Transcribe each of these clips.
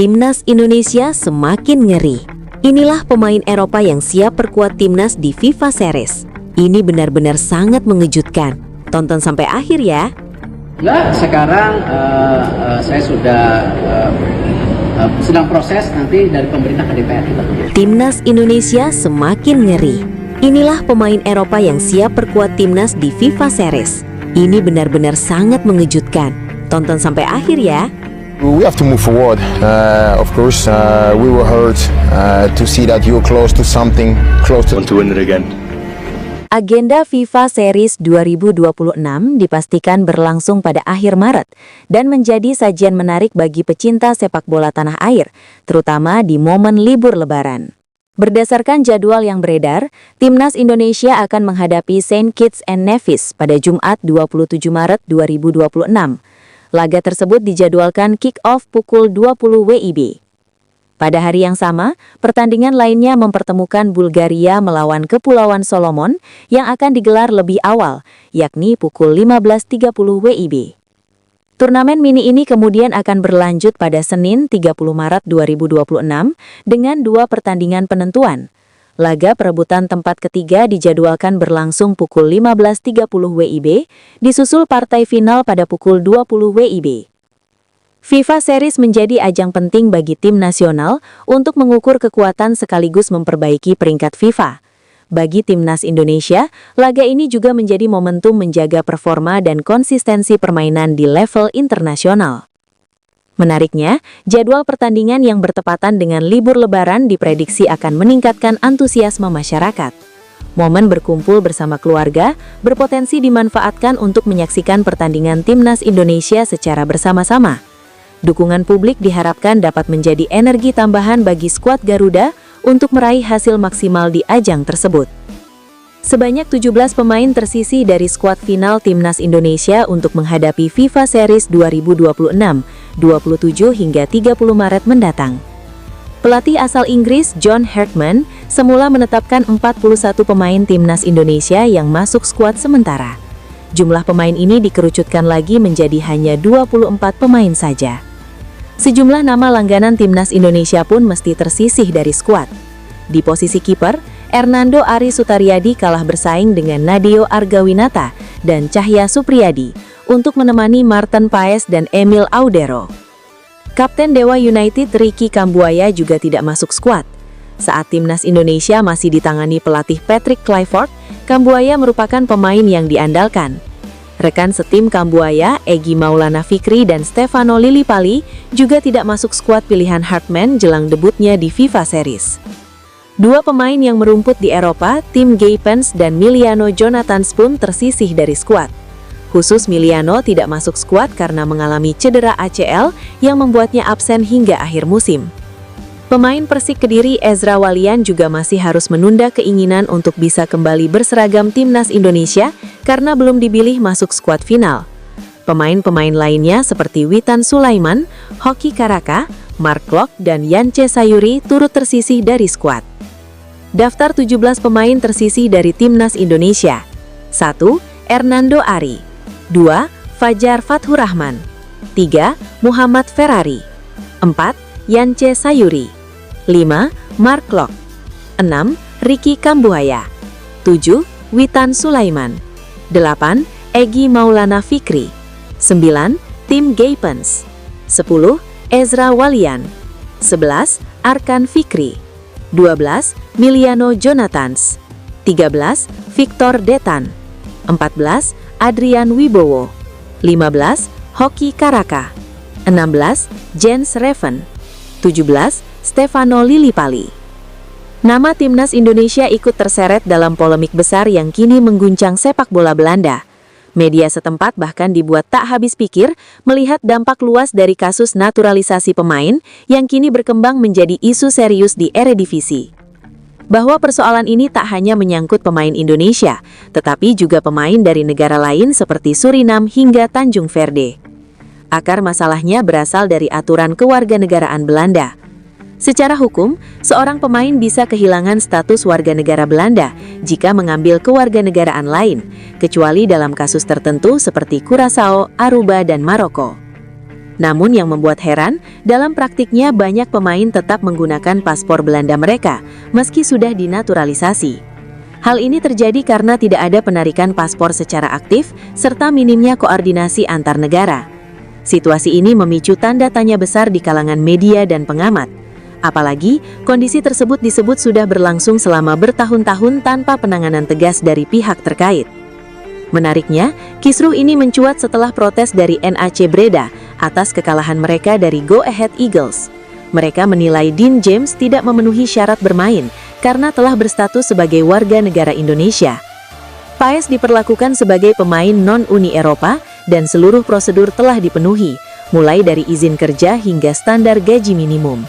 Timnas Indonesia semakin ngeri. Inilah pemain Eropa yang siap perkuat timnas di FIFA Series. Ini benar-benar sangat mengejutkan. Tonton sampai akhir ya. Enggak, sekarang saya sudah sedang proses nanti dari pemerintah ke DPR kita. Timnas Indonesia semakin ngeri. Inilah pemain Eropa yang siap perkuat timnas di FIFA Series. Ini benar-benar sangat mengejutkan. Tonton sampai akhir ya. We have to move forward. Of course, we were hurt to see that you're close to something, close to win it again. Agenda FIFA Series 2026 dipastikan berlangsung pada akhir Maret dan menjadi sajian menarik bagi pecinta sepak bola tanah air, terutama di momen libur Lebaran. Berdasarkan jadwal yang beredar, Timnas Indonesia akan menghadapi Saint Kitts and Nevis pada Jumat 27 Maret 2026. Laga tersebut dijadwalkan kick-off pukul 20 WIB. Pada hari yang sama, pertandingan lainnya mempertemukan Bulgaria melawan Kepulauan Solomon yang akan digelar lebih awal, yakni pukul 15.30 WIB. Turnamen mini ini kemudian akan berlanjut pada Senin 30 Maret 2026 dengan 2 pertandingan penentuan. Laga perebutan tempat ketiga dijadwalkan berlangsung pukul 15.30 WIB, disusul partai final pada pukul 20 WIB. FIFA Series menjadi ajang penting bagi tim nasional untuk mengukur kekuatan sekaligus memperbaiki peringkat FIFA. Bagi Timnas Indonesia, laga ini juga menjadi momentum menjaga performa dan konsistensi permainan di level internasional. Menariknya, jadwal pertandingan yang bertepatan dengan libur Lebaran diprediksi akan meningkatkan antusiasme masyarakat. Momen berkumpul bersama keluarga berpotensi dimanfaatkan untuk menyaksikan pertandingan Timnas Indonesia secara bersama-sama. Dukungan publik diharapkan dapat menjadi energi tambahan bagi skuad Garuda untuk meraih hasil maksimal di ajang tersebut. Sebanyak 17 pemain tersisih dari skuad final Timnas Indonesia untuk menghadapi FIFA Series 2026, 27 hingga 30 Maret mendatang. Pelatih asal Inggris John Hartman semula menetapkan 41 pemain Timnas Indonesia yang masuk skuad sementara. Jumlah pemain ini dikerucutkan lagi menjadi hanya 24 pemain saja. Sejumlah nama langganan Timnas Indonesia pun mesti tersisih dari skuad. Di posisi kiper, Hernando Ari Sutariadi kalah bersaing dengan Nadeo Argawinata dan Cahya Supriyadi untuk menemani Martin Paes dan Emil Audero. Kapten Dewa United Ricky Kambuaya juga tidak masuk skuad. Saat Timnas Indonesia masih ditangani pelatih Patrick Kluivert, Kambuaya merupakan pemain yang diandalkan. Rekan setim Kambuaya, Egy Maulana Fikri dan Stefano Lillipali juga tidak masuk skuad pilihan Hartman jelang debutnya di FIFA Series. Dua pemain yang merumput di Eropa, Tim Gaypens dan Miliano Jonathans pun tersisih dari skuad. Khusus Miliano tidak masuk skuad karena mengalami cedera ACL yang membuatnya absen hingga akhir musim. Pemain Persik Kediri Ezra Walian juga masih harus menunda keinginan untuk bisa kembali berseragam Timnas Indonesia karena belum dipilih masuk skuad final. Pemain-pemain lainnya seperti Witan Sulaiman, Hoki Karaka, Mark Klok, dan Yance Sayuri turut tersisih dari skuad. Daftar 17 pemain tersisih dari Timnas Indonesia. 1. Hernando Ari. 2. Fajar Fathur Rahman. 3. Muhammad Ferrari. 4. Yance Sayuri. 5. Mark Klok. 6. Ricky Kambuaya. 7. Witan Sulaiman. 8. Egy Maulana Fikri. 9. Tim Gaypens. 10. Ezra Walian. 11. Arkan Fikri. 12. Miliano Jonathans. 13. Victor Detan. 14. Adrian Wibowo. 15. Hoki Karaka. 16. Jens Reven. 17. Stefano Lillipali. Nama Timnas Indonesia ikut terseret dalam polemik besar yang kini mengguncang sepak bola Belanda. Media setempat bahkan dibuat tak habis pikir melihat dampak luas dari kasus naturalisasi pemain yang kini berkembang menjadi isu serius di Eredivisie. Bahwa persoalan ini tak hanya menyangkut pemain Indonesia, tetapi juga pemain dari negara lain seperti Suriname hingga Tanjung Verde. Akar masalahnya berasal dari aturan kewarganegaraan Belanda. Secara hukum, seorang pemain bisa kehilangan status warga negara Belanda jika mengambil kewarganegaraan lain, kecuali dalam kasus tertentu seperti Curaçao, Aruba, dan Maroko. Namun yang membuat heran, dalam praktiknya banyak pemain tetap menggunakan paspor Belanda mereka, meski sudah dinaturalisasi. Hal ini terjadi karena tidak ada penarikan paspor secara aktif, serta minimnya koordinasi antar negara. Situasi ini memicu tanda tanya besar di kalangan media dan pengamat. Apalagi, kondisi tersebut disebut sudah berlangsung selama bertahun-tahun tanpa penanganan tegas dari pihak terkait. Menariknya, kisruh ini mencuat setelah protes dari NAC Breda atas kekalahan mereka dari Go Ahead Eagles. Mereka menilai Dean James tidak memenuhi syarat bermain karena telah berstatus sebagai warga negara Indonesia. Paes diperlakukan sebagai pemain non-Uni Eropa dan seluruh prosedur telah dipenuhi, mulai dari izin kerja hingga standar gaji minimum.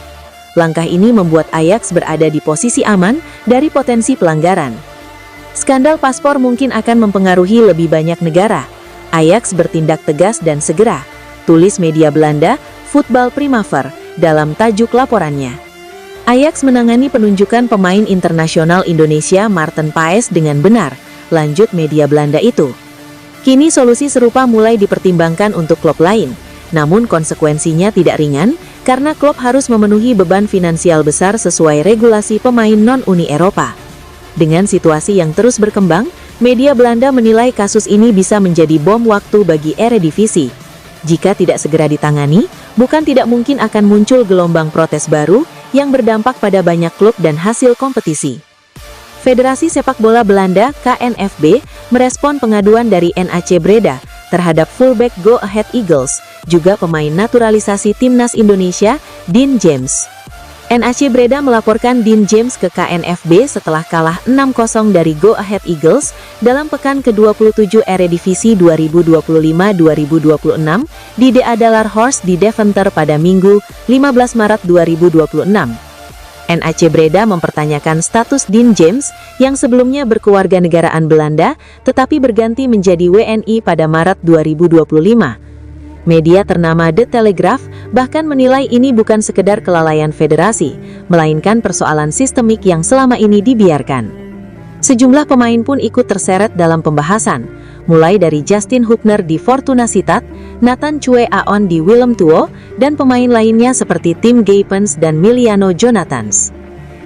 Langkah ini membuat Ajax berada di posisi aman dari potensi pelanggaran. Skandal paspor mungkin akan mempengaruhi lebih banyak negara. Ajax bertindak tegas dan segera, tulis media Belanda, Voetbal Primaver, dalam tajuk laporannya. Ajax menangani penunjukan pemain internasional Indonesia Maarten Paes dengan benar, lanjut media Belanda itu. Kini solusi serupa mulai dipertimbangkan untuk klub lain, namun konsekuensinya tidak ringan, karena klub harus memenuhi beban finansial besar sesuai regulasi pemain non-Uni Eropa. Dengan situasi yang terus berkembang, media Belanda menilai kasus ini bisa menjadi bom waktu bagi Eredivisie. Jika tidak segera ditangani, bukan tidak mungkin akan muncul gelombang protes baru yang berdampak pada banyak klub dan hasil kompetisi. Federasi Sepak Bola Belanda (KNVB) merespon pengaduan dari NAC Breda terhadap fullback Go Ahead Eagles, juga pemain naturalisasi timnas Indonesia, Dean James. NAC Breda melaporkan Dean James ke KNVB setelah kalah 6-0 dari Go Ahead Eagles dalam pekan ke-27 Eredivisie 2025-2026 di De Adalarhorst di Deventer pada Minggu, 15 Maret 2026. NAC Breda mempertanyakan status Dean James yang sebelumnya berkewarganegaraan Belanda tetapi berganti menjadi WNI pada Maret 2025. Media ternama The Telegraph bahkan menilai ini bukan sekedar kelalaian federasi, melainkan persoalan sistemik yang selama ini dibiarkan. Sejumlah pemain pun ikut terseret dalam pembahasan, mulai dari Justin Hubner di Fortuna Sittard, Nathan Chue Aon di Willem Tuo, dan pemain lainnya seperti Tim Gaypens dan Miliano Jonathans.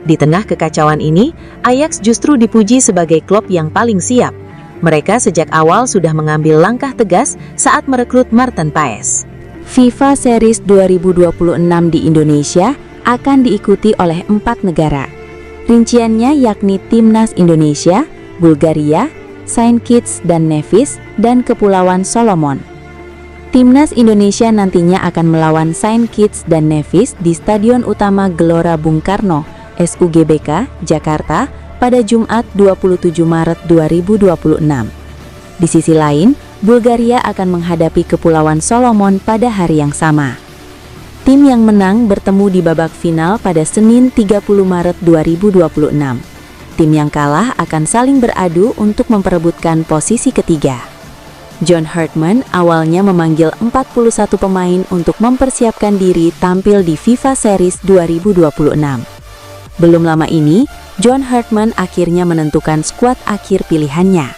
Di tengah kekacauan ini, Ajax justru dipuji sebagai klub yang paling siap. Mereka sejak awal sudah mengambil langkah tegas saat merekrut Maarten Paes. FIFA Series 2026 di Indonesia akan diikuti oleh 4 negara. Rinciannya yakni Timnas Indonesia, Bulgaria, Saint Kitts dan Nevis, dan Kepulauan Solomon. Timnas Indonesia nantinya akan melawan Saint Kitts dan Nevis di Stadion Utama Gelora Bung Karno, SUGBK, Jakarta, pada Jumat 27 Maret 2026. Di sisi lain, Bulgaria akan menghadapi Kepulauan Solomon pada hari yang sama. Tim yang menang bertemu di babak final pada Senin 30 Maret 2026. Tim yang kalah akan saling beradu untuk memperebutkan posisi ketiga. John Hartman awalnya memanggil 41 pemain untuk mempersiapkan diri tampil di FIFA Series 2026. Belum lama ini, John Hartman akhirnya menentukan skuad akhir pilihannya.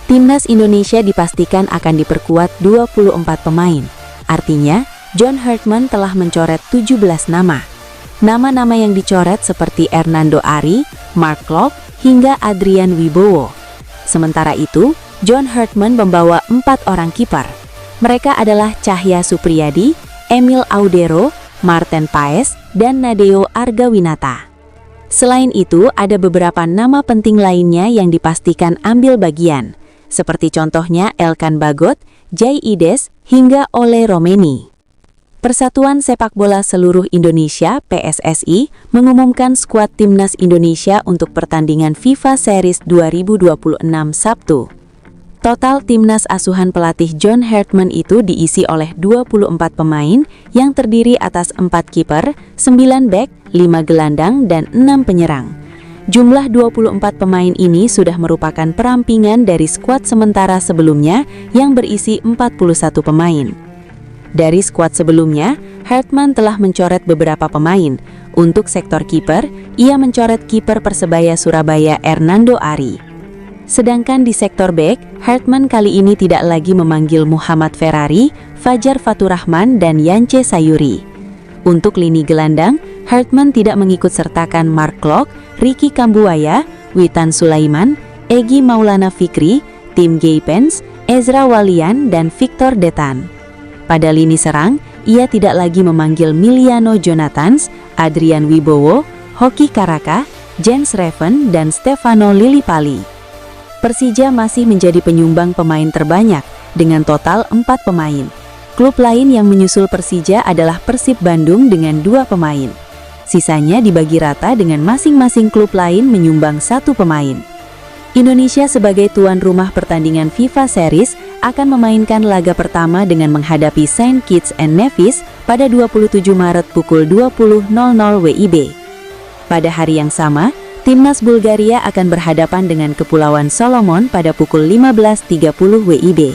Timnas Indonesia dipastikan akan diperkuat 24 pemain. Artinya, John Hartman telah mencoret 17 nama. Nama-nama yang dicoret seperti Hernando Ari, Mark Klok, hingga Adrian Wibowo. Sementara itu, John Hartman membawa 4 orang kiper. Mereka adalah Cahya Supriyadi, Emil Audero, Maarten Paes, dan Nadeo Argawinata. Selain itu, ada beberapa nama penting lainnya yang dipastikan ambil bagian, seperti contohnya Elkan Bagot, Jai Ides, hingga Ole Romeni. Persatuan Sepak Bola Seluruh Indonesia (PSSI) mengumumkan skuad Timnas Indonesia untuk pertandingan FIFA Series 2026 Sabtu. Total timnas asuhan pelatih John Hartman itu diisi oleh 24 pemain yang terdiri atas 4 kiper, 9 bek, 5 gelandang, dan 6 penyerang. Jumlah 24 pemain ini sudah merupakan perampingan dari skuad sementara sebelumnya yang berisi 41 pemain. Dari skuad sebelumnya, Hartman telah mencoret beberapa pemain. Untuk sektor kiper, ia mencoret kiper Persebaya Surabaya Hernando Ari. Sedangkan di sektor bek, Hartman kali ini tidak lagi memanggil Muhammad Ferrari, Fajar Faturrahman, dan Yance Sayuri. Untuk lini gelandang, Hartman tidak mengikut sertakan Mark Klok, Ricky Kambuaya, Witan Sulaiman, Egy Maulana Fikri, Tim Gaypens, Ezra Walian, dan Victor Detan. Pada lini serang, ia tidak lagi memanggil Miliano Jonathans, Adrian Wibowo, Hoki Karaka, Jens Reven, dan Stefano Lillipali. Persija masih menjadi penyumbang pemain terbanyak dengan total 4 pemain. Klub lain yang menyusul Persija adalah Persib Bandung dengan 2 pemain. Sisanya dibagi rata dengan masing-masing klub lain menyumbang 1 pemain. Indonesia sebagai tuan rumah pertandingan FIFA Series akan memainkan laga pertama dengan menghadapi Saint Kitts and Nevis pada 27 Maret pukul 20.00 WIB. Pada hari yang sama, Timnas Bulgaria akan berhadapan dengan Kepulauan Solomon pada pukul 15.30 WIB.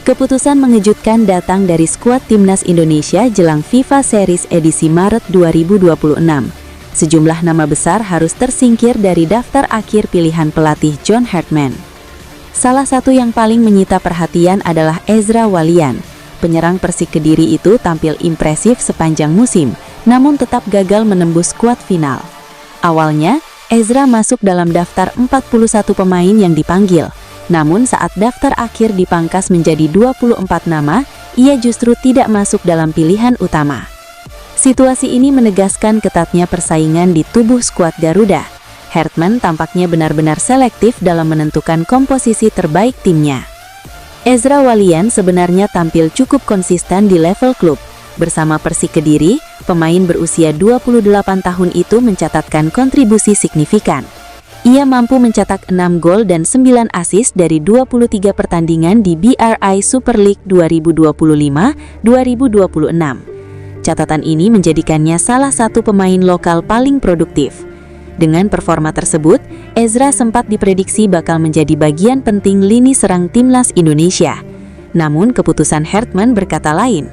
Keputusan mengejutkan datang dari skuad Timnas Indonesia jelang FIFA Series edisi Maret 2026. Sejumlah nama besar harus tersingkir dari daftar akhir pilihan pelatih John Hartman. Salah satu yang paling menyita perhatian adalah Ezra Walian. Penyerang Persik Kediri itu tampil impresif sepanjang musim, namun tetap gagal menembus skuad final. Awalnya, Ezra masuk dalam daftar 41 pemain yang dipanggil. Namun saat daftar akhir dipangkas menjadi 24 nama, ia justru tidak masuk dalam pilihan utama. Situasi ini menegaskan ketatnya persaingan di tubuh skuad Garuda. Hartman tampaknya benar-benar selektif dalam menentukan komposisi terbaik timnya. Ezra Walian sebenarnya tampil cukup konsisten di level klub. Bersama Persik Kediri, pemain berusia 28 tahun itu mencatatkan kontribusi signifikan. Ia mampu mencetak 6 gol dan 9 assist dari 23 pertandingan di BRI Super League 2025-2026. Catatan ini menjadikannya salah satu pemain lokal paling produktif. Dengan performa tersebut, Ezra sempat diprediksi bakal menjadi bagian penting lini serang Timnas Indonesia. Namun keputusan Hartman berkata lain.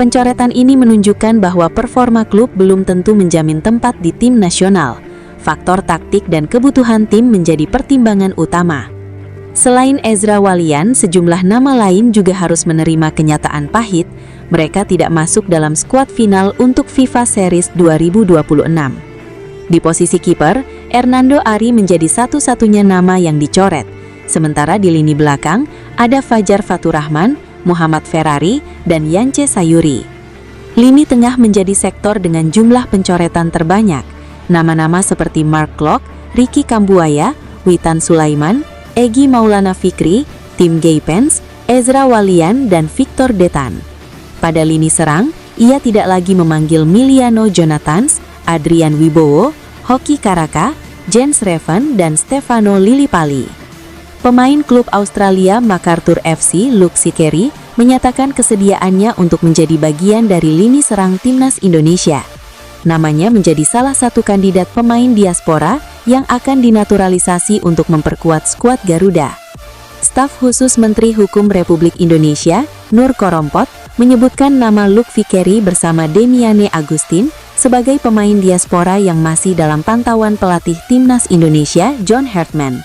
Pencoretan ini menunjukkan bahwa performa klub belum tentu menjamin tempat di tim nasional. Faktor taktik dan kebutuhan tim menjadi pertimbangan utama. Selain Ezra Walian, sejumlah nama lain juga harus menerima kenyataan pahit. Mereka tidak masuk dalam skuad final untuk FIFA Series 2026. Di posisi kiper, Hernando Ari menjadi satu-satunya nama yang dicoret. Sementara di lini belakang, ada Fajar Faturrahman, Muhammad Ferrari, dan Yance Sayuri. Lini tengah menjadi sektor dengan jumlah pencoretan terbanyak. Nama-nama seperti Mark Klok, Ricky Kambuaya, Witan Sulaiman, Egy Maulana Fikri, Tim Gaypens, Ezra Walian, dan Victor Detan. Pada lini serang, ia tidak lagi memanggil Miliano Jonathans, Adrian Wibowo, Hoki Karaka, Jens Reven, dan Stefano Lillipali. Pemain klub Australia MacArthur FC, Luke Sikeri, menyatakan kesediaannya untuk menjadi bagian dari lini serang Timnas Indonesia. Namanya menjadi salah satu kandidat pemain diaspora yang akan dinaturalisasi untuk memperkuat skuad Garuda. Staf khusus Menteri Hukum Republik Indonesia, Nur Korompot, menyebutkan nama Luke Fikeri bersama Demiane Agustin sebagai pemain diaspora yang masih dalam pantauan pelatih Timnas Indonesia, John Hartman.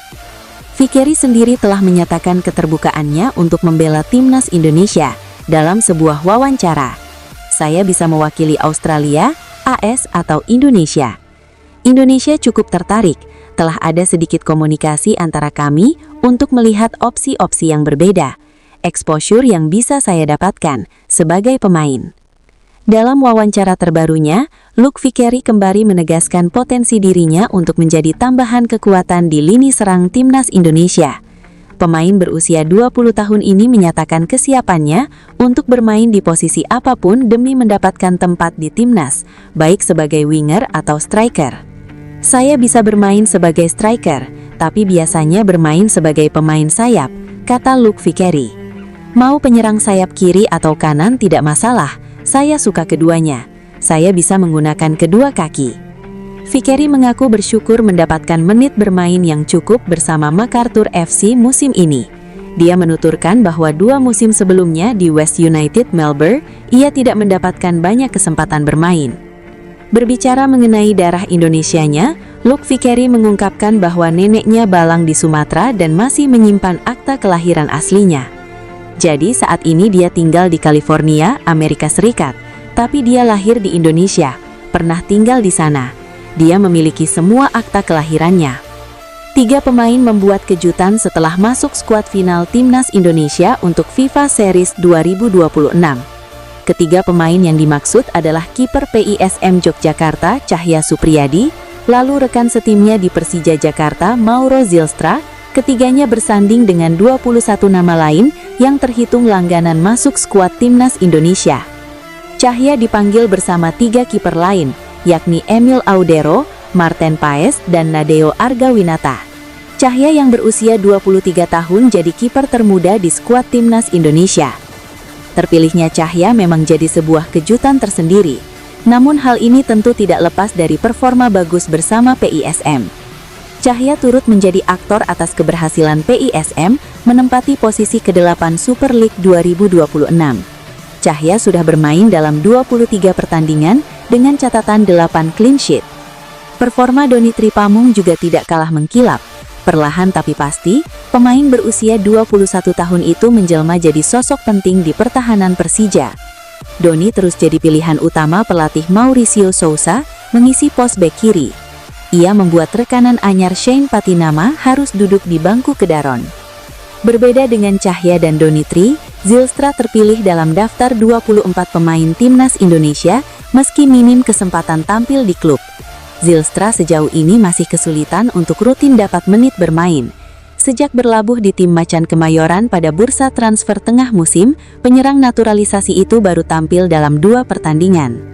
Fikeri sendiri telah menyatakan keterbukaannya untuk membela Timnas Indonesia dalam sebuah wawancara. Saya bisa mewakili Australia, AS, atau Indonesia. Indonesia cukup tertarik, telah ada sedikit komunikasi antara kami untuk melihat opsi-opsi yang berbeda, exposure yang bisa saya dapatkan sebagai pemain. Dalam wawancara terbarunya, Luke Fikeri kembali menegaskan potensi dirinya untuk menjadi tambahan kekuatan di lini serang Timnas Indonesia. Pemain berusia 20 tahun ini menyatakan kesiapannya untuk bermain di posisi apapun demi mendapatkan tempat di Timnas, baik sebagai winger atau striker. Saya bisa bermain sebagai striker, tapi biasanya bermain sebagai pemain sayap, kata Luke Fikeri. Mau penyerang sayap kiri atau kanan tidak masalah. Saya suka keduanya. Saya bisa menggunakan kedua kaki. Fikeri mengaku bersyukur mendapatkan menit bermain yang cukup bersama MacArthur FC musim ini. Dia menuturkan bahwa 2 musim sebelumnya di West United Melbourne, ia tidak mendapatkan banyak kesempatan bermain. Berbicara mengenai darah Indonesianya, Luke Vickery mengungkapkan bahwa neneknya Balang di Sumatera dan masih menyimpan akta kelahiran aslinya. Jadi saat ini dia tinggal di California, Amerika Serikat, tapi dia lahir di Indonesia, pernah tinggal di sana. Dia memiliki semua akta kelahirannya. 3 pemain membuat kejutan setelah masuk skuad final Timnas Indonesia untuk FIFA Series 2026. Ketiga pemain yang dimaksud adalah kiper PISM Yogyakarta Cahya Supriyadi, lalu rekan setimnya di Persija Jakarta Mauro Zylstra. Ketiganya bersanding dengan 21 nama lain yang terhitung langganan masuk skuad Timnas Indonesia. Cahya dipanggil bersama 3 kiper lain, yakni Emil Audero, Marten Paes, dan Nadeo Argawinata. Cahya yang berusia 23 tahun jadi kiper termuda di skuad Timnas Indonesia. Terpilihnya Cahya memang jadi sebuah kejutan tersendiri. Namun hal ini tentu tidak lepas dari performa bagus bersama PISM. Cahya turut menjadi aktor atas keberhasilan PISM menempati posisi ke-8 Super League 2026. Cahya sudah bermain dalam 23 pertandingan dengan catatan 8 clean sheet. Performa Doni Tripamung juga tidak kalah mengkilap. Perlahan tapi pasti, pemain berusia 21 tahun itu menjelma jadi sosok penting di pertahanan Persija. Doni terus jadi pilihan utama pelatih Mauricio Sousa mengisi pos bek kiri. Ia membuat rekanan anyar Shane Patinama harus duduk di bangku Kedaron. Berbeda dengan Cahya dan Donitri, Zylstra terpilih dalam daftar 24 pemain Timnas Indonesia meski minim kesempatan tampil di klub. Zylstra sejauh ini masih kesulitan untuk rutin dapat menit bermain. Sejak berlabuh di tim Macan Kemayoran pada bursa transfer tengah musim, penyerang naturalisasi itu baru tampil dalam 2 pertandingan.